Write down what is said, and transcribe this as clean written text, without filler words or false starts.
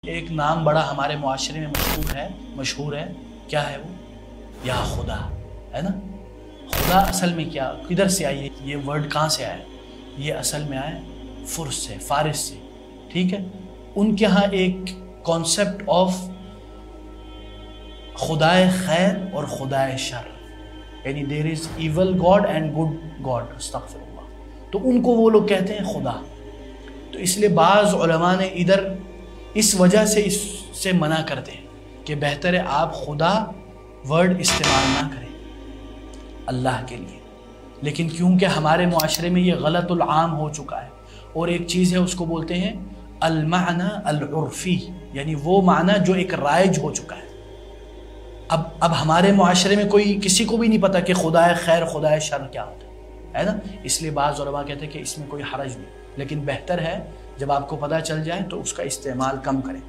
ایک نام بڑا ہمارے معاشرے میں مشہور ہے کیا ہے وہ؟ یا خدا ہے نا۔ خدا اصل میں کیا، کدھر سے آئی ہے یہ ورڈ، کہاں سے آیا؟ یہ اصل میں آیا فرس سے، فارس سے، ٹھیک ہے۔ ان کے ہاں ایک کانسیپٹ آف خدائے خیر اور خدائے شر، یعنی there is evil god and good god, استغفر اللہ، تو ان کو وہ لوگ کہتے ہیں خدا۔ تو اس لیے بعض علماء نے ادھر اس وجہ سے اس سے منع کرتے ہیں کہ بہتر ہے آپ خدا ورڈ استعمال نہ کریں اللہ کے لیے، لیکن کیونکہ ہمارے معاشرے میں یہ غلط العام ہو چکا ہے، اور ایک چیز ہے اس کو بولتے ہیں المعنی العرفی، یعنی وہ معنی جو ایک رائج ہو چکا ہے۔ اب ہمارے معاشرے میں کوئی کسی کو بھی نہیں پتا کہ خدائے خیر خدائے شر کیا ہوتا ہے نا، اس لیے بعض علماء کہتے ہیں کہ اس میں کوئی حرج نہیں، لیکن بہتر ہے جب آپ کو پتہ چل جائے تو اس کا استعمال کم کریں۔